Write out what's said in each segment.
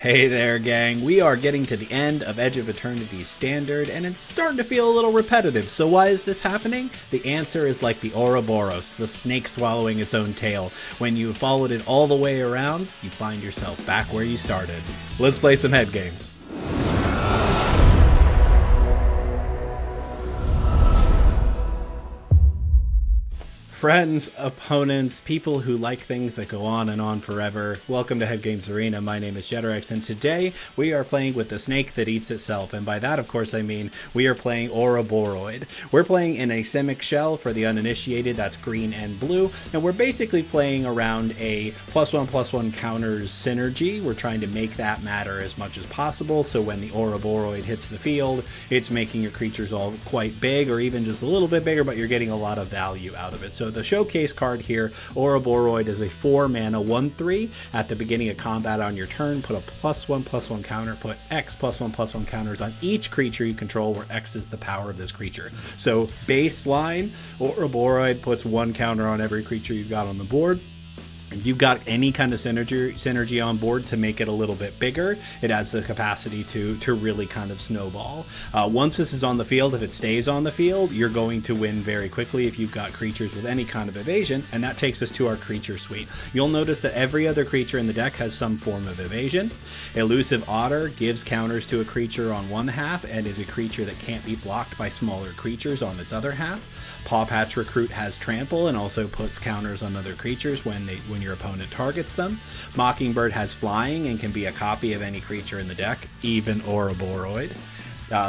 Hey there, gang. We are getting to the end of Edge of Eternities Standard, and it's starting to feel a little repetitive. So why is this happening? The answer is like the Ouroboros, the snake swallowing its own tail. When you followed it all the way around, you find yourself back where you started. Let's play some head games. Friends, opponents, people who like things that go on and on forever, welcome to Head Games Arena. My name is Jeterex, and today we are playing with the snake that eats itself, and by that, of course, I mean we are playing Ouroboroid. We're playing in a Simic shell for the uninitiated, that's green and blue, and we're basically playing around a +1/+1 counters synergy. We're trying to make that matter as much as possible, so when the Ouroboroid hits the field, it's making your creatures all quite big, or even just a little bit bigger, but you're getting a lot of value out of it. So the showcase card here, Ouroboroid, is a 4 mana 1/3. At the beginning of combat on your turn, put a +1/+1 counter, put X +1/+1 counters on each creature you control, where X is the power of this creature. So baseline, Ouroboroid puts 1 counter on every creature you've got on the board. If you've got any kind of synergy on board to make it a little bit bigger, it has the capacity to really kind of snowball. Once this is on the field, if it stays on the field, you're going to win very quickly if you've got creatures with any kind of evasion, and that takes us to our creature suite. You'll notice that every other creature in the deck has some form of evasion. Elusive Otter gives counters to a creature on one half and is a creature that can't be blocked by smaller creatures on its other half. Pawpatch Recruit has trample and also puts counters on other creatures when your opponent targets them. Mockingbird has flying and can be a copy of any creature in the deck, even Ouroboroid.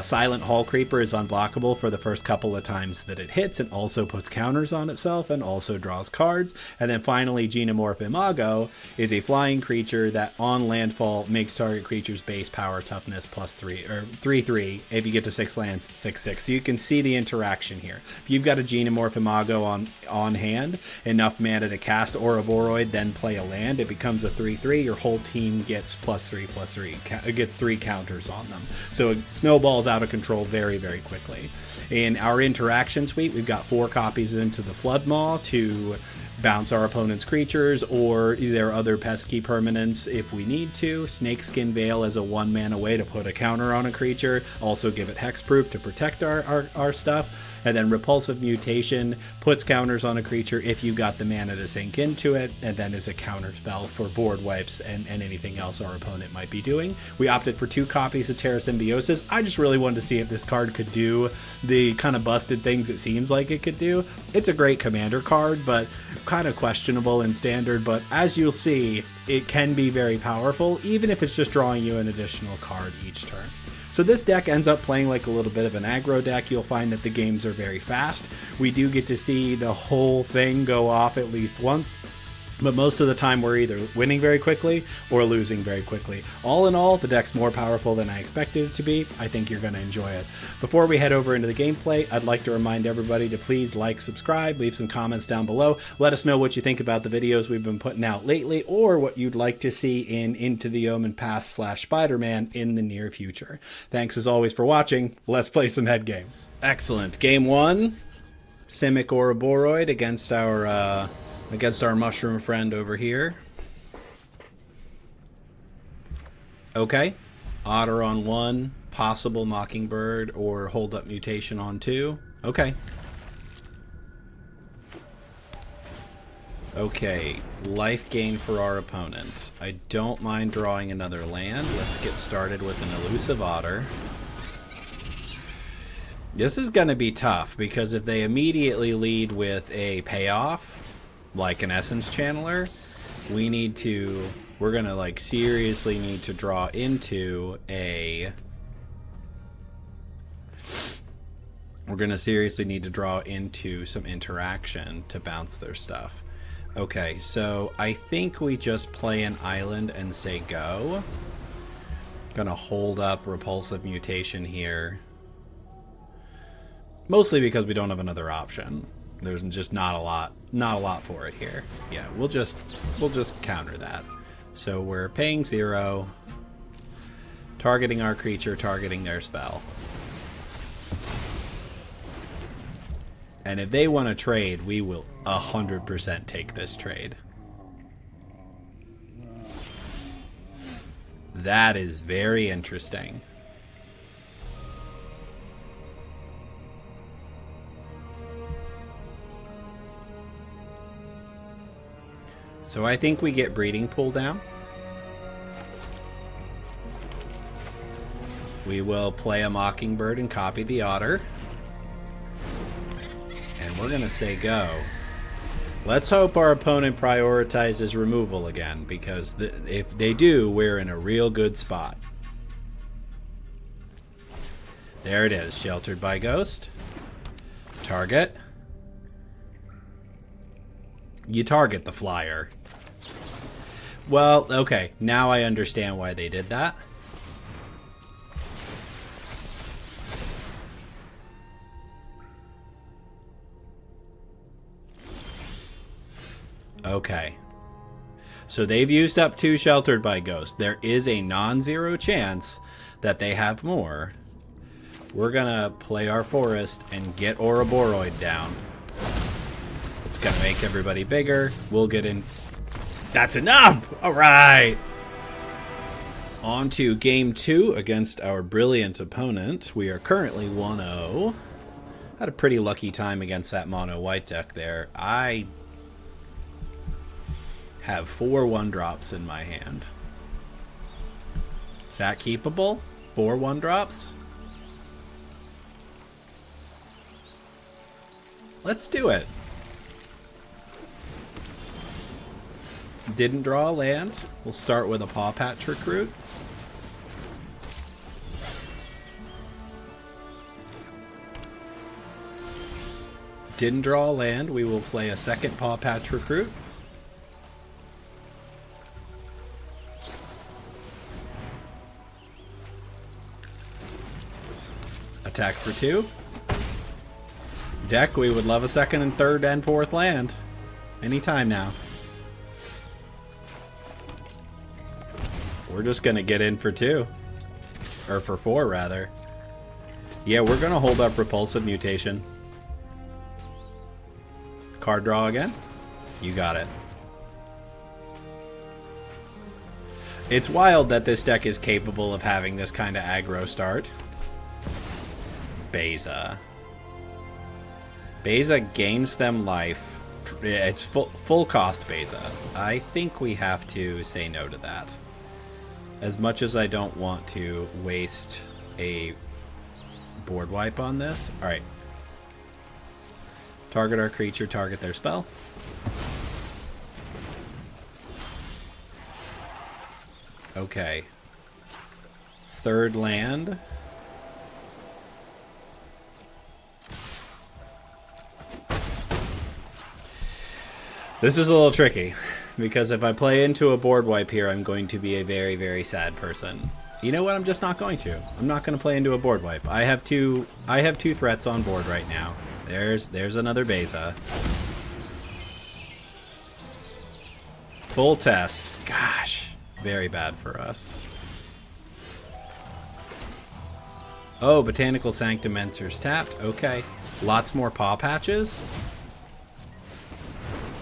Silent Hall Creeper is unblockable for the first couple of times that it hits, and also puts counters on itself and also draws cards. And then finally, Genemorph Imago is a flying creature that on landfall makes target creature's base power toughness +3 or 3/3. If you get to 6 lands, it's 6/6. So you can see the interaction here. If you've got a Genemorph Imago on hand, enough mana to cast Ouroboroid, then play a land, it becomes a 3/3. Your whole team gets +3/+3. It gets 3 counters on them. So it snowballs out of control very, very quickly. In our interaction suite, we've got 4 copies into the Floodmaw to bounce our opponent's creatures or their other pesky permanents if we need to. Snakeskin Veil as a 1 mana way to put a counter on a creature, also give it hexproof to protect our stuff. And then Repulsive Mutation puts counters on a creature if you got the mana to sink into it, and then is a counter spell for board wipes and anything else our opponent might be doing. We opted for 2 copies of Terrasymbiosis. I just really wanted to see if this card could do the kind of busted things it seems like it could do. It's a great commander card, but kind of questionable in standard, but as you'll see, it can be very powerful, even if it's just drawing you an additional card each turn. So this deck ends up playing like a little bit of an aggro deck. You'll find that the games are very fast. We do get to see the whole thing go off at least once, but most of the time we're either winning very quickly or losing very quickly. All in all, the deck's more powerful than I expected it to be. I think you're going to enjoy it. Before we head over into the gameplay, I'd like to remind everybody to please like, subscribe, leave some comments down below. Let us know what you think about the videos we've been putting out lately, or what you'd like to see in Into the Omen Pass / Spider-Man in the near future. Thanks as always for watching. Let's play some head games. Excellent. Game 1, Simic Ouroboroid against our mushroom friend over here. Okay. Otter on 1, possible Mockingbird or Hold Up Mutation on 2. Okay. Okay, life gain for our opponent. I don't mind drawing another land. Let's get started with an Elusive Otter. This is going to be tough, because if they immediately lead with a payoff, like an Essence Channeler, we're gonna like seriously need to draw into some interaction to bounce their stuff. Okay, so I think we just play an island and say go. Gonna hold up Repulsive Mutation here, mostly because we don't have another option. There's just not a lot for it here. Yeah, we'll just counter that. So we're paying 0, targeting our creature, targeting their spell. And if they want to trade, we will 100% take this trade. That is very interesting. So I think we get breeding pool down. We will play a Mockingbird and copy the Otter. And we're going to say go. Let's hope our opponent prioritizes removal again, because if they do, we're in a real good spot. There it is, Sheltered by Ghost. Target. You target the flyer. Well, okay, now I understand why they did that. Okay. So they've used up 2 Sheltered by Ghost. There is a non-zero chance that they have more. We're gonna play our forest and get Ouroboroid down. It's gonna make everybody bigger. We'll get in. That's enough! Alright! On to game 2 against our brilliant opponent. We are currently 1-0. Had a pretty lucky time against that mono white deck there. I have 4 1-drops in my hand. Is that keepable? 4 1-drops? Let's do it. Didn't draw a land. We'll start with a Paw Patch Recruit. Didn't draw a land. We will play a second Paw Patch Recruit. Attack for 2. Deck, we would love a second and third and fourth land. Anytime now. We're just going to get in for 2. Or for 4, rather. Yeah, we're going to hold up Repulsive Mutation. Card draw again? You got it. It's wild that this deck is capable of having this kind of aggro start. Beza. Beza gains them life. It's full cost Beza. I think we have to say no to that. As much as I don't want to waste a board wipe on this. Alright. Target our creature, target their spell. Okay. Third land. This is a little tricky, because if I play into a board wipe here, I'm going to be a very, very sad person. You know what? I'm just not going to. I'm not going to play into a board wipe. I have two threats on board right now. There's another Beza. Full test. Gosh, very bad for us. Oh, Botanical Sanctum enters tapped. Okay. Lots more paw patches.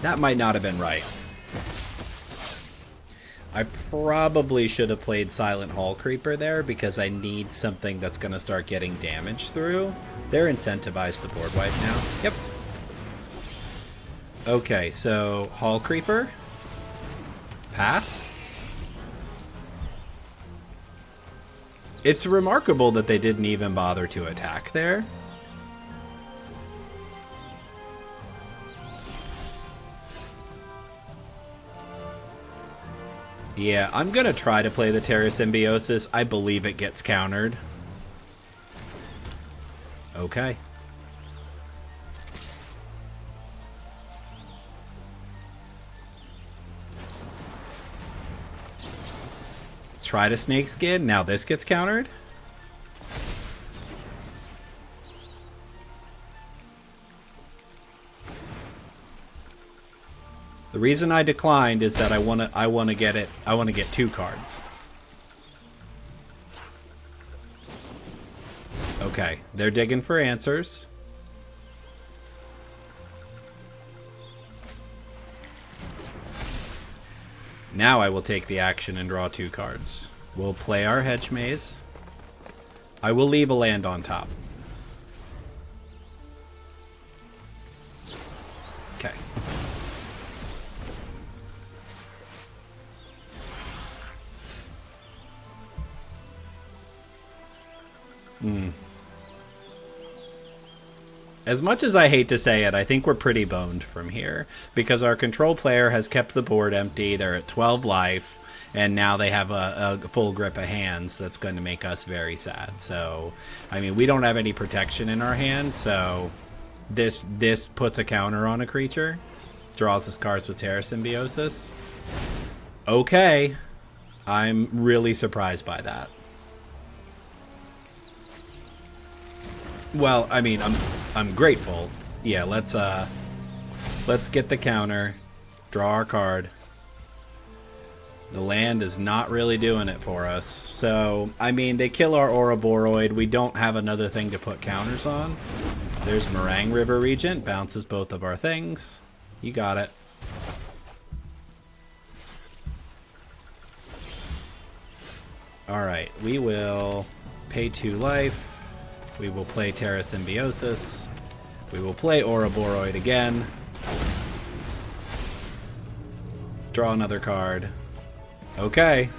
That might not have been right. I probably should have played Silent Hall Creeper there, because I need something that's going to start getting damage through. They're incentivized to board wipe now. Yep. Okay, so Hall Creeper. Pass. It's remarkable that they didn't even bother to attack there. Yeah, I'm going to try to play the Terrasymbiosis. I believe it gets countered. Okay. Try to Snakeskin. Now this gets countered. The reason I declined is that I want to get 2 cards. Okay, they're digging for answers. Now I will take the action and draw 2 cards. We'll play our hedge maze. I will leave a land on top. Okay. As much as I hate to say it, I think we're pretty boned from here, because our control player has kept the board empty. They're at 12 life, and now they have a full grip of hands that's going to make us very sad. So, I mean, we don't have any protection in our hand, so this puts a counter on a creature, draws us cards with Terrasymbiosis. Okay, I'm really surprised by that. Well, I mean, I'm grateful. Yeah, let's get the counter, draw our card. The land is not really doing it for us. So, I mean, they kill our Ouroboroid. We don't have another thing to put counters on. There's Meringue River Regent, bounces both of our things. You got it. Alright, we will pay 2 life. We will play Terrasymbiosis. We will play Ouroboroid again. Draw another card. Okay.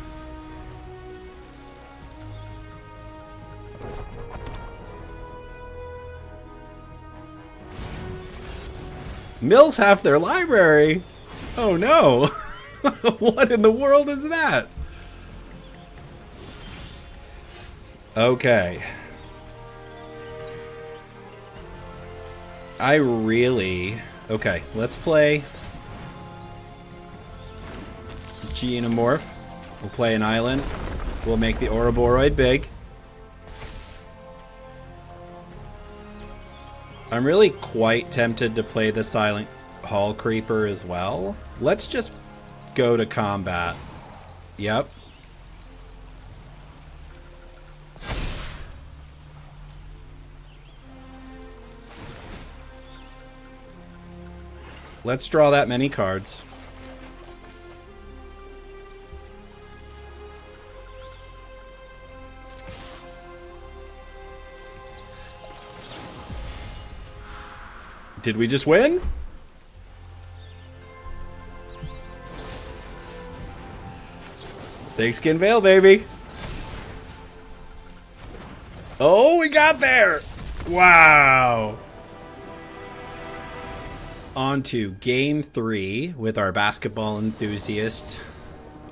Mills half their library? Oh no! What in the world is that? Okay. Okay, let's play Genemorph. We'll play an island. We'll make the Oraboroid big. I'm really quite tempted to play the Silent Hall Creeper as well. Let's just go to combat. Yep. Let's draw that many cards. Did we just win? Snakeskin Veil, baby. Oh, we got there. Wow. On to game 3 with our basketball enthusiast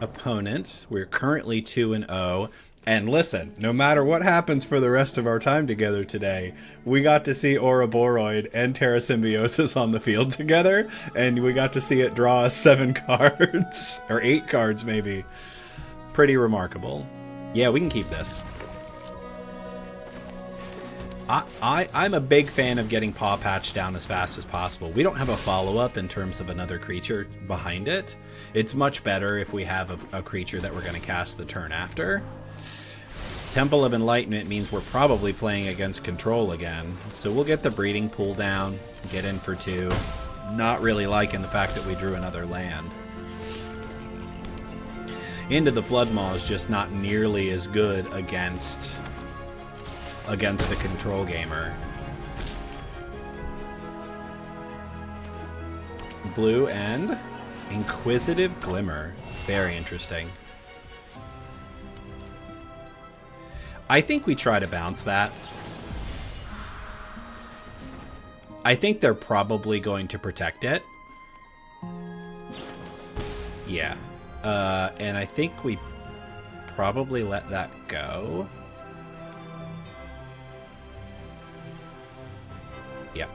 opponent. We're currently 2-0. And listen, no matter what happens for the rest of our time together today, we got to see Ouroboroid and Terrasymbiosis on the field together, and we got to see it draw us 7 cards, or 8 cards maybe. Pretty remarkable. Yeah, we can keep this. I'm a big fan of getting Paw Patch down as fast as possible. We don't have a follow-up in terms of another creature behind it. It's much better if we have a creature that we're going to cast the turn after. Temple of Enlightenment means we're probably playing against control again. So we'll get the breeding pool down, get in for 2. Not really liking the fact that we drew another land. Into the Floodmaw is just not nearly as good against the control gamer. Blue and Inquisitive Glimmer. Very interesting. I think we try to bounce that. I think they're probably going to protect it. Yeah. And I think we probably let that go. Yeah.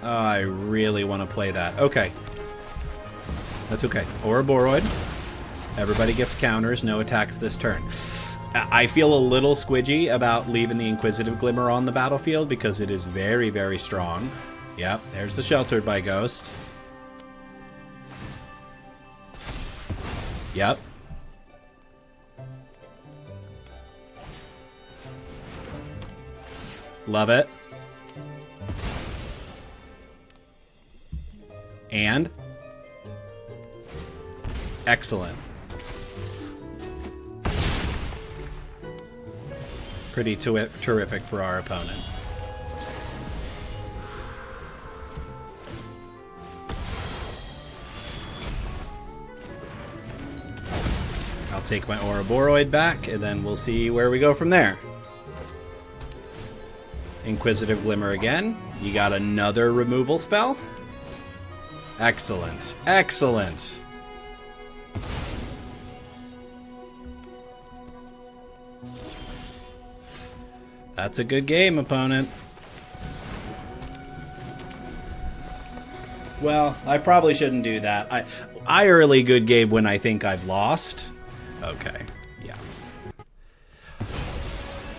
Oh, I really want to play that. Okay. That's okay. Ouroboroid. Everybody gets counters, no attacks this turn. I feel a little squidgy about leaving the Inquisitive Glimmer on the battlefield because it is very, very strong. Yep, there's the Sheltered by Ghost. Yep. Love it. And Excellent. Pretty terrific for our opponent. I'll take my Ouroboroid back, and then we'll see where we go from there. Inquisitive Glimmer again. You got another removal spell? Excellent. Excellent. That's a good game, opponent. Well, I probably shouldn't do that. I early good game when I think I've lost. Okay, yeah.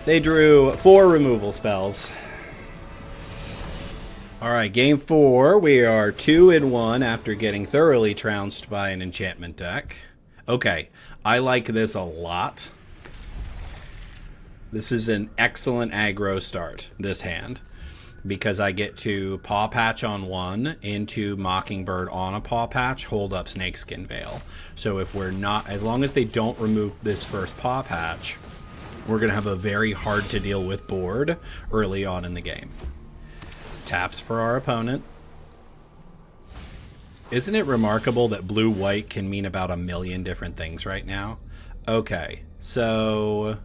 They drew 4 removal spells. Alright, game 4. We are 2-1 after getting thoroughly trounced by an enchantment deck. Okay, I like this a lot. This is an excellent aggro start, this hand, because I get to Paw Patch on 1, into Mockingbird on a Paw Patch, hold up Snakeskin Veil. So if we're not, as long as they don't remove this first Paw Patch, we're going to have a very hard to deal with board early on in the game. Taps for our opponent. Isn't it remarkable that blue-white can mean about a million different things right now? Okay, so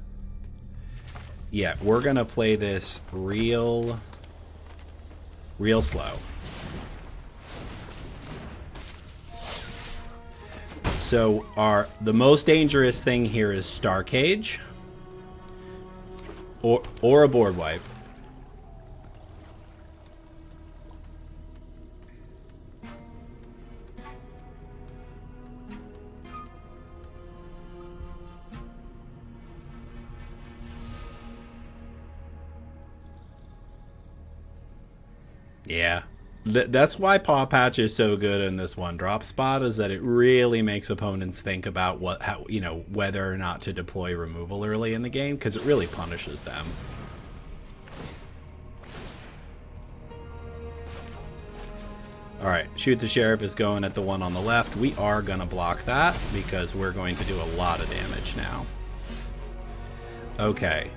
yeah, we're going to play this real slow. So the most dangerous thing here is Star Cage or a board wipe. Yeah, that's why Paw Patch is so good in this 1-drop spot, is that it really makes opponents think about whether or not to deploy removal early in the game, because it really punishes them. Alright, Shoot the Sheriff is going at the one on the left. We are going to block that, because we're going to do a lot of damage now. Okay.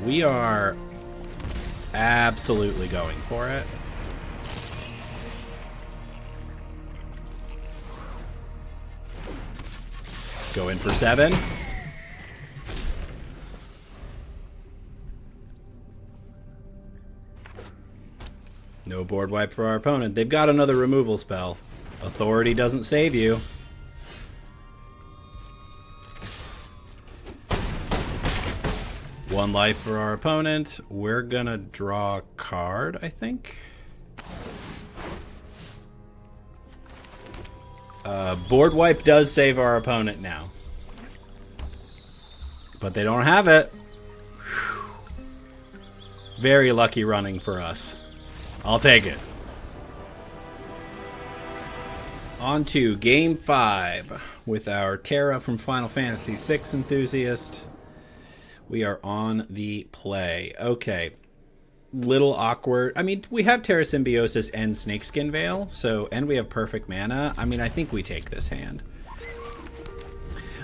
We are absolutely going for it. Go in for 7. No board wipe for our opponent. They've got another removal spell. Authority doesn't save you. One life for our opponent. We're gonna draw a card, I think. Board wipe does save our opponent now. But they don't have it. Whew. Very lucky running for us. I'll take it. On to game 5 with our Terra from Final Fantasy VI enthusiast. We are on the play. Okay. Little awkward. I mean, we have Terrasymbiosis and Snakeskin Veil, and we have perfect mana. I mean, I think we take this hand.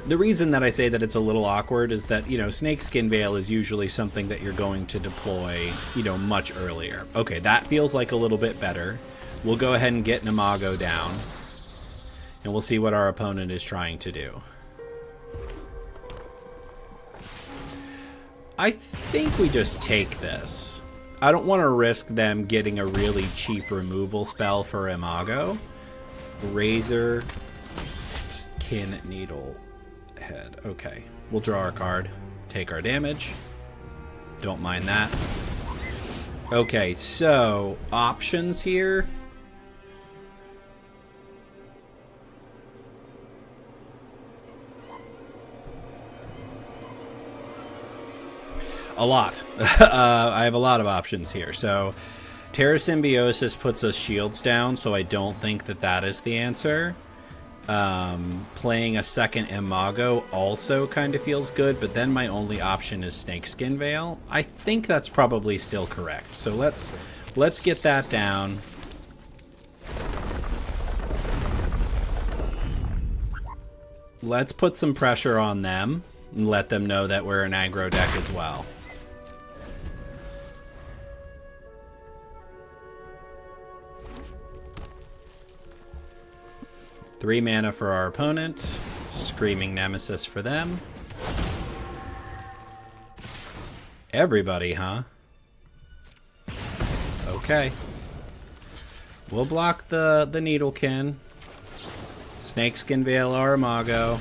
The reason that I say that it's a little awkward is that, Snakeskin Veil is usually something that you're going to deploy, much earlier. Okay, that feels like a little bit better. We'll go ahead and get an Imago down, and we'll see what our opponent is trying to do. I think we just take this. I don't want to risk them getting a really cheap removal spell for Imago. Razor, Skin Needle Head. Okay, we'll draw our card, take our damage. Don't mind that. Okay, so options here. A lot. I have a lot of options here. So Terrasymbiosis puts us shields down, so I don't think that is the answer. Playing a second Imago also kind of feels good, but then my only option is Snakeskin Veil. I think that's probably still correct. So let's get that down. Let's put some pressure on them and let them know that we're an aggro deck as well. Three mana for our opponent. Screaming Nemesis for them. Everybody, huh? Okay. We'll block the Needlekin. Snakeskin Veil our Imago.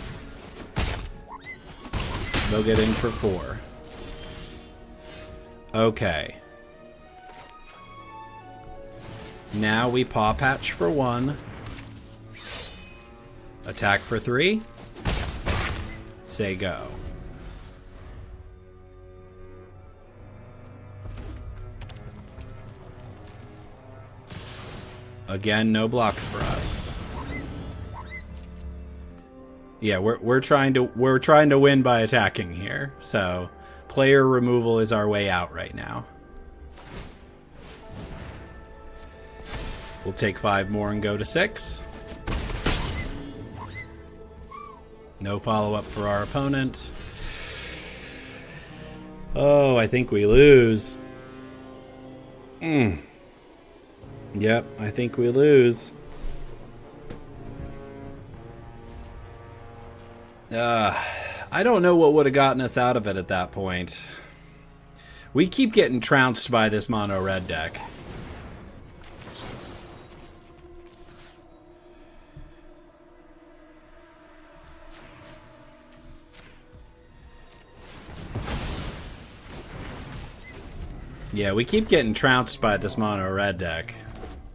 They'll get in for 4. Okay. Now we Paw Patch for 1. Attack for 3. Say go. Again, no blocks for us. Yeah, we're trying to win by attacking here. So, player removal is our way out right now. We'll take 5 more and go to 6. No follow-up for our opponent. Oh, I think we lose. Yep, I think we lose. I don't know what would have gotten us out of it at that point. We keep getting trounced by this mono red deck. Yeah, we keep getting trounced by this mono red deck.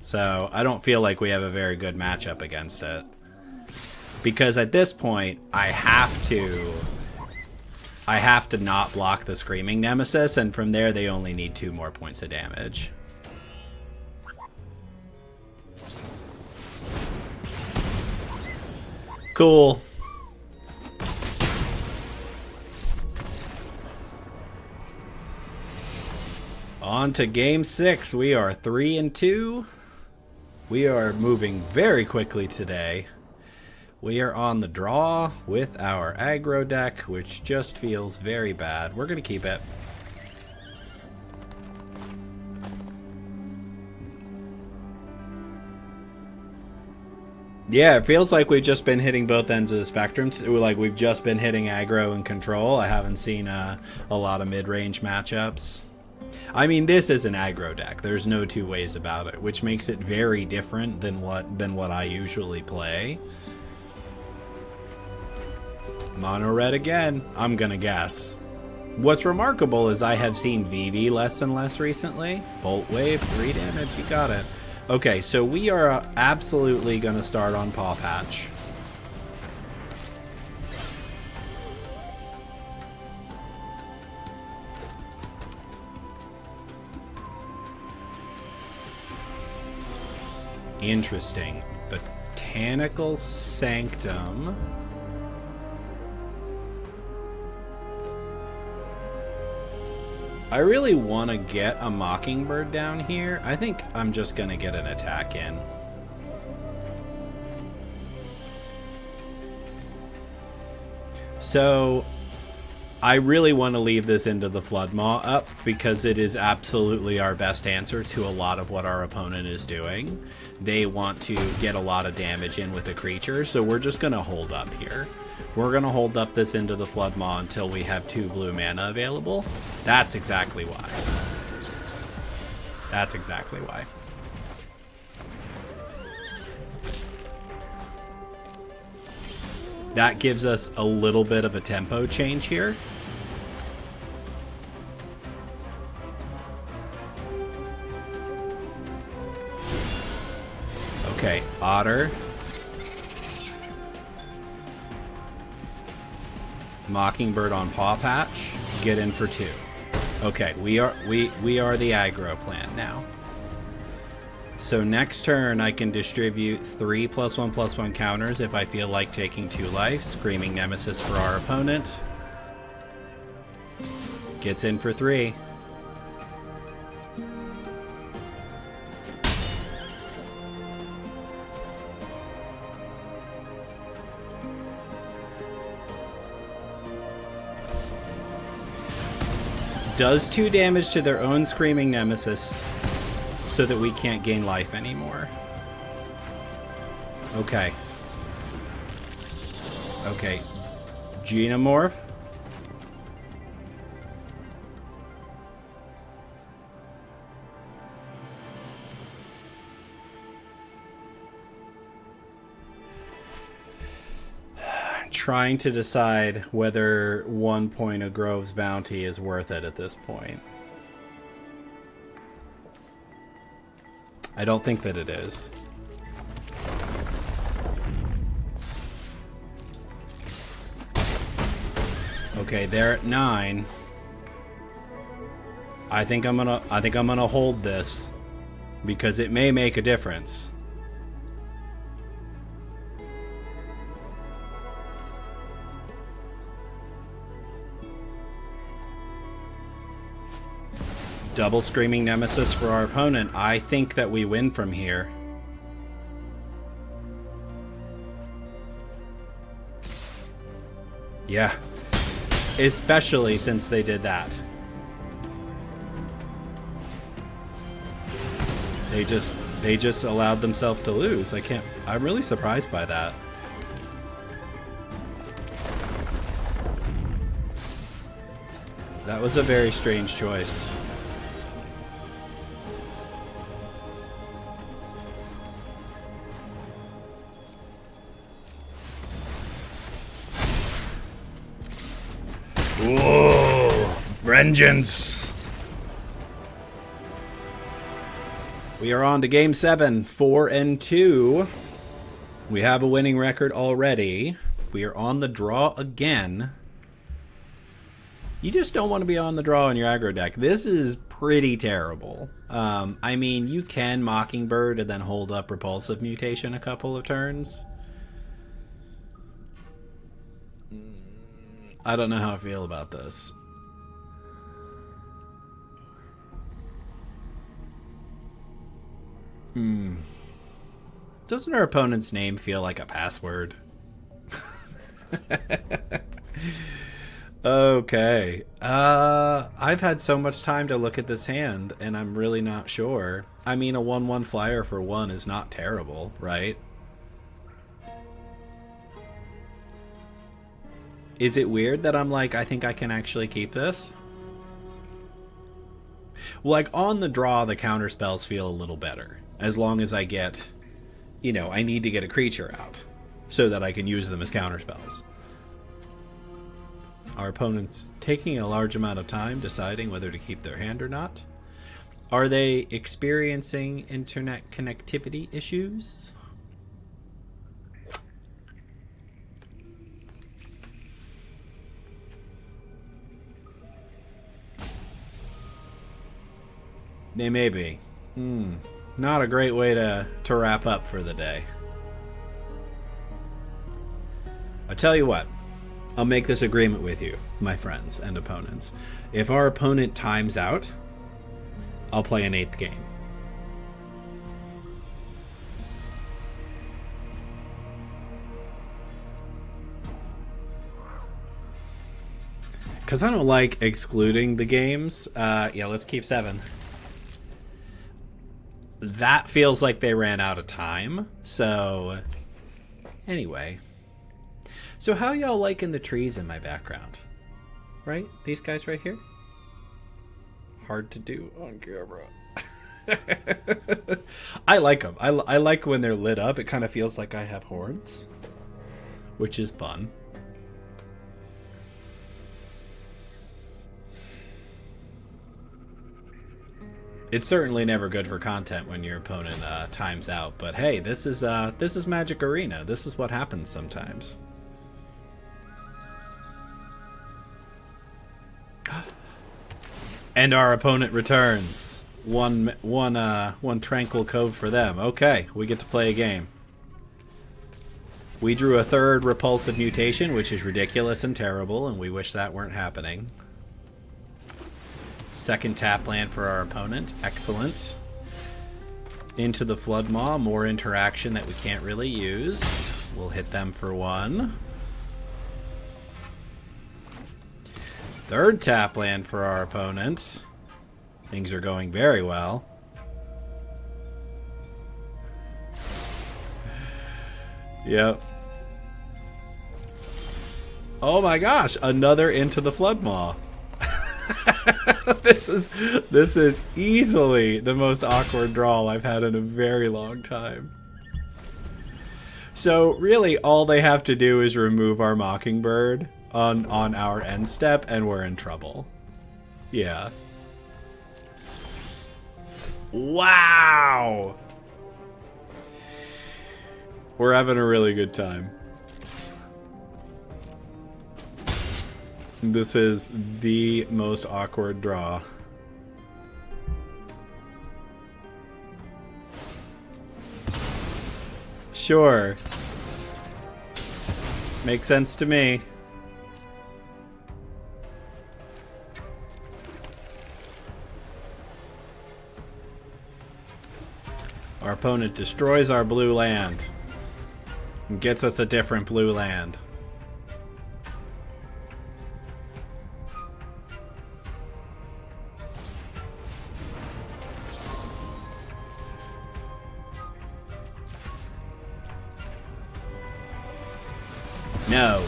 So I don't feel like we have a very good matchup against it. Because at this point, I have to not block the Screaming Nemesis, and from there they only need 2 more points of damage. Cool. On to game 6. We are 3-2. We are moving very quickly today. We are on the draw with our aggro deck, which just feels very bad. We're going to keep it. Yeah, it feels like we've just been hitting both ends of the spectrum. Like we've just been hitting aggro and control. I haven't seen a lot of mid-range matchups. I mean, this is an aggro deck. There's no two ways about it, which makes it very different than what I usually play. Mono red again, I'm gonna guess. What's remarkable is I have seen VV less and less recently. Bolt Wave, 3 damage, you got it. Okay, so we are absolutely gonna start on Paw Patch. Interesting. Botanical Sanctum. I really want to get a Mockingbird down here. I think I'm just going to get an attack in. So, I really want to leave this into the Floodmaw up because it is absolutely our best answer to a lot of what our opponent is doing. They want to get a lot of damage in with a creature, so we're just going to hold up here. We're going to hold up this into the Floodmaw until we have 2 blue mana available. That's exactly why. That's exactly why. That gives us a little bit of a tempo change here. Okay, Otter. Mockingbird on Paw Patch. Get in for 2. Okay, we are the aggro plan now. So next turn I can distribute 3 +1/+1 counters if I feel like taking 2 life. Screaming Nemesis for our opponent. Gets in for 3. Does 2 damage to their own Screaming Nemesis so that we can't gain life anymore. Okay. Okay. Genemorph. Trying to decide whether 1 point of Grove's Bounty is worth it at this point. I don't think that it is. Okay, they're at 9. I think I'm gonna hold this because it may make a difference. Double Screaming Nemesis for our opponent. I think that we win from here. Yeah. Especially since they did that. They just allowed themselves to lose. I'm really surprised by that. That was a very strange choice. Whoa! Vengeance! We are on to Game 7, 4-2. We have a winning record already. We are on the draw again. You just don't want to be on the draw in your aggro deck. This is pretty terrible. I mean, you can Mockingbird and then hold up Repulsive Mutation a couple of turns. I don't know how I feel about this. Doesn't our opponent's name feel like a password? Okay. I've had so much time to look at this hand, and I'm really not sure. I mean, a 1/1 flyer for 1 is not terrible, right? Is it weird that I'm like, I think I can actually keep this? Well, like, on the draw, the counter spells feel a little better. As long as I get, you know, I need to get a creature out so that I can use them as counter spells. Our opponent's taking a large amount of time deciding whether to keep their hand or not. Are they experiencing internet connectivity issues? They may be. Not a great way to wrap up for the day. I'll tell you what. I'll make this agreement with you, my friends and opponents. If our opponent times out, I'll play an 8th game. Because I don't like excluding the games. Yeah, let's keep 7. That feels like they ran out of time. So, anyway. So how y'all liking the trees in my background? Right? These guys right here? Hard to do on camera. I like them. I like when they're lit up. It kind of feels like I have horns. Which is fun. It's certainly never good for content when your opponent times out, but hey, this is Magic Arena. This is what happens sometimes. And our opponent returns. One tranquil cove for them. Okay, we get to play a game. We drew a 3rd Repulsive Mutation, which is ridiculous and terrible, and we wish that weren't happening. 2nd tap land for our opponent. Excellent. Into the Floodmaw. More interaction that we can't really use. We'll hit them for 1. Third tap land for our opponent. Things are going very well. Yep. Oh my gosh, another Into the Floodmaw. This is easily the most awkward draw I've had in a very long time. So really all they have to do is remove our Mockingbird on our end step and we're in trouble. Yeah. Wow. We're having a really good time. This is the most awkward draw. Sure. Makes sense to me. Our opponent destroys our blue land and gets us a different blue land. No.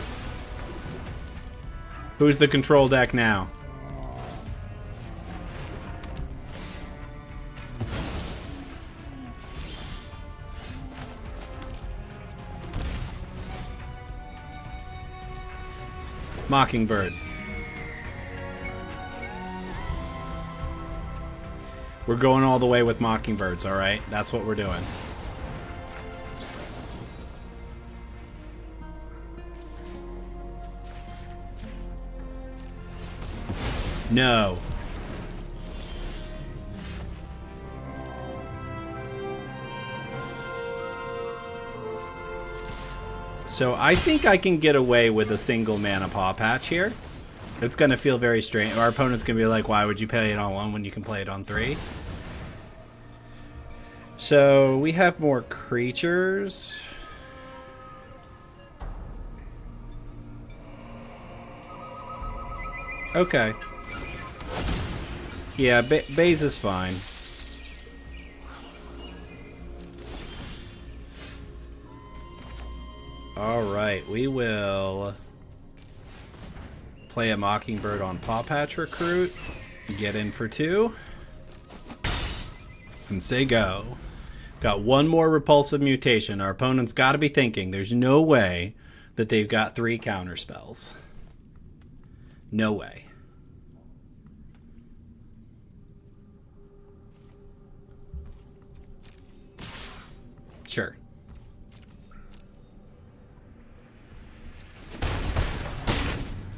Who's the control deck now? Mockingbird. We're going all the way with Mockingbirds, alright? That's what we're doing. No. So I think I can get away with a single mana Paw Patch here. It's going to feel very strange. Our opponent's going to be like, why would you play it on 1 when you can play it on 3? So we have more creatures. Okay. Yeah, Baze is fine. Alright, we will play a Mockingbird on Paw Patch Recruit, get in for 2, and say go. Got one more Repulsive Mutation. Our opponent's got to be thinking there's no way that they've got 3 counter spells. No way. Sure.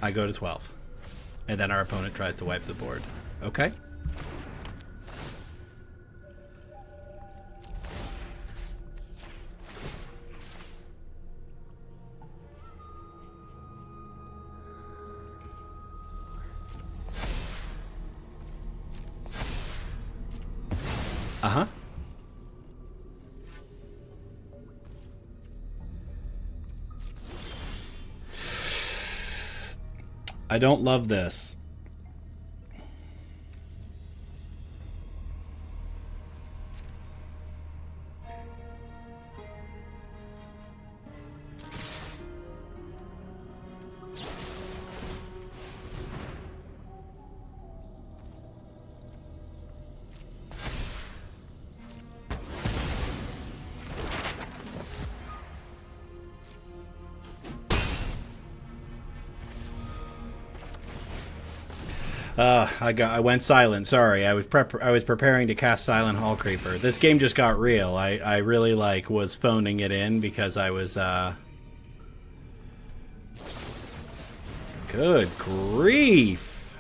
I go to 12. And then our opponent tries to wipe the board. Okay. Uh-huh. I don't love this. I went silent. Sorry, I was preparing to cast Silent Hall Creeper. This game just got real. I really was phoning it in because I was Good grief.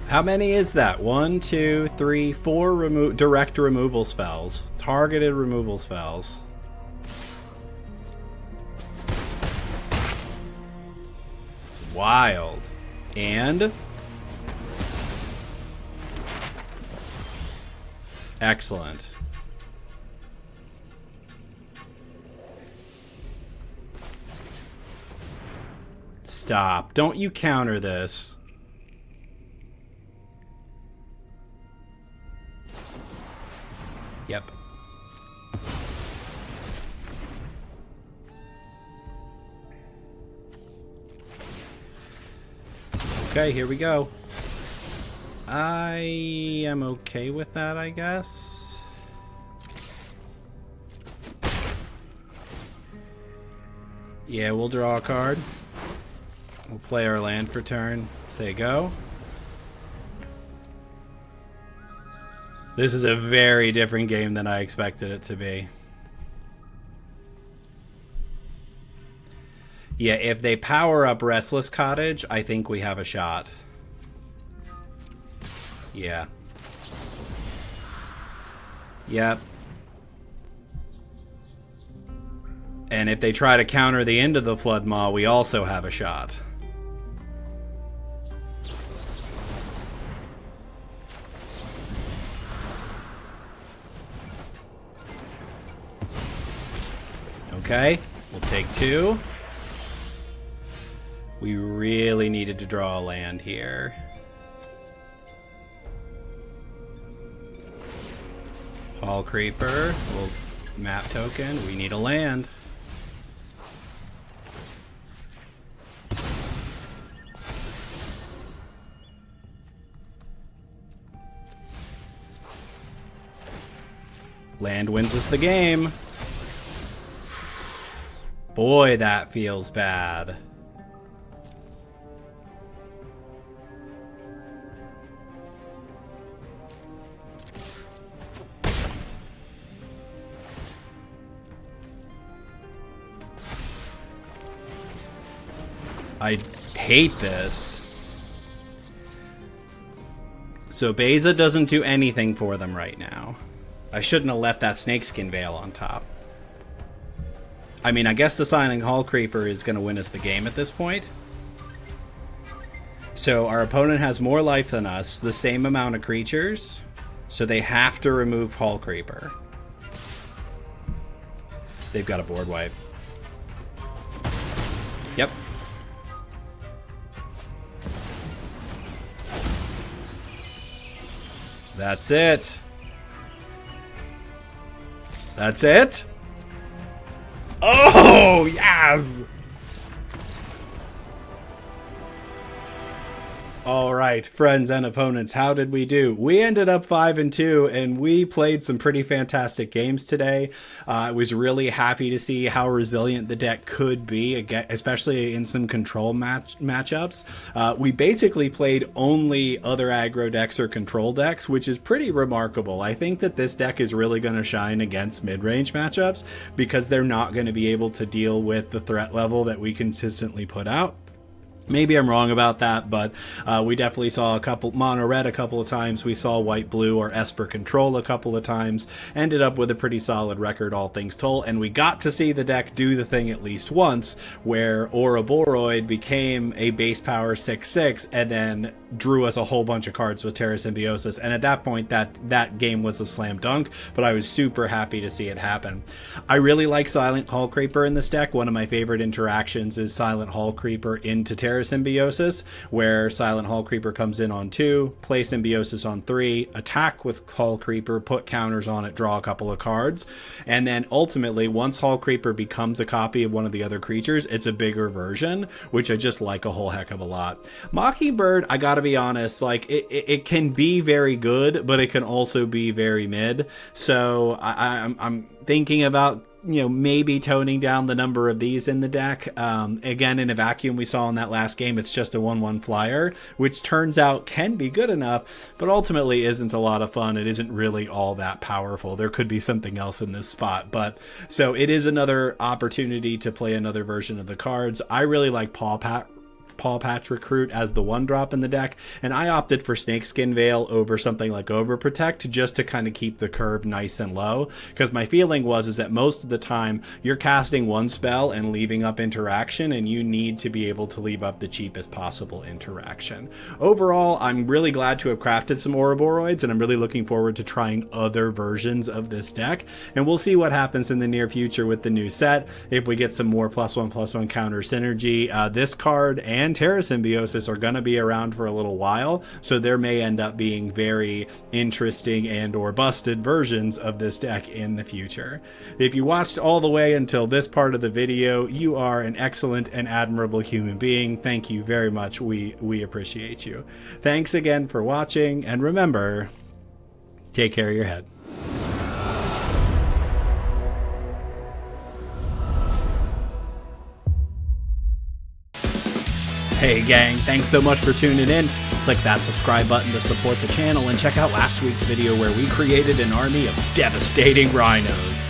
How many is that? 1, 2, 3, 4 direct removal spells. Targeted removal spells. Wild. And excellent. stop. Don't you counter this. Yep. Okay, here we go. I am okay with that, I guess. Yeah, we'll draw a card. We'll play our land for turn. Say go. This is a very different game than I expected it to be. Yeah, if they power up Restless Cottage, I think we have a shot. Yeah. Yep. And if they try to counter the end of the Flood Maw, we also have a shot. Okay, we'll take 2. We really needed to draw a land here. Hall Creeper, we'll map token, we need a land. Land wins us the game. Boy, that feels bad. I hate this. So Beza doesn't do anything for them right now. I shouldn't have left that Snakeskin Veil on top. I mean, I guess the Silent Hall Creeper is going to win us the game at this point. So our opponent has more life than us, the same amount of creatures, so they have to remove Hall Creeper. They've got a board wipe. Yep. That's it. That's it? Oh, yes! All right, friends and opponents, how did we do? We ended up 5-2, and we played some pretty fantastic games today. I was really happy to see how resilient the deck could be, especially in some control matchups. We basically played only other aggro decks or control decks, which is pretty remarkable. I think that this deck is really going to shine against mid-range matchups because they're not going to be able to deal with the threat level that we consistently put out. Maybe I'm wrong about that, but we definitely saw a couple mono red a couple of times. We saw white blue or Esper control a couple of times. Ended up with a pretty solid record, all things told. And we got to see the deck do the thing at least once, where Ouroboroid became a base power 6/6 and then drew us a whole bunch of cards with Terrasymbiosis. And at that point, that game was a slam dunk. But I was super happy to see it happen. I really like Silent Hall Creeper in this deck. One of my favorite interactions is Silent Hall Creeper into Terrasymbiosis, where Silent Hall Creeper comes in on 2, play Symbiosis on 3, attack with Hall Creeper, put counters on it, draw a couple of cards, and then ultimately, once Hall Creeper becomes a copy of one of the other creatures, it's a bigger version, which I just like a whole heck of a lot. Mockingbird, I gotta be honest, like it can be very good, but it can also be very mid. So I'm thinking about, you know, maybe toning down the number of these in the deck. Again, in a vacuum, we saw in that last game, it's just a 1/1 flyer, which turns out can be good enough, but ultimately isn't a lot of fun. It isn't really all that powerful. There could be something else in this spot, but so it is another opportunity to play another version of the cards. I really like Paw Paw Patch Recruit as the 1-drop in the deck, and I opted for Snakeskin Veil over something like Overprotect just to kind of keep the curve nice and low, because my feeling is that most of the time you're casting one spell and leaving up interaction, and you need to be able to leave up the cheapest possible interaction. Overall, I'm really glad to have crafted some Ouroboroids, and I'm really looking forward to trying other versions of this deck, and we'll see what happens in the near future with the new set. If we get some more +1/+1 counter synergy, this card and Terrasymbiosis are going to be around for a little while, so there may end up being very interesting and or busted versions of this deck in the future. If you watched all the way until this part of the video, you are an excellent and admirable human being. Thank you very much. We appreciate you. Thanks again for watching, and remember, take care of your head. Hey gang, thanks so much for tuning in. Click that subscribe button to support the channel, and check out last week's video where we created an army of devastating rhinos.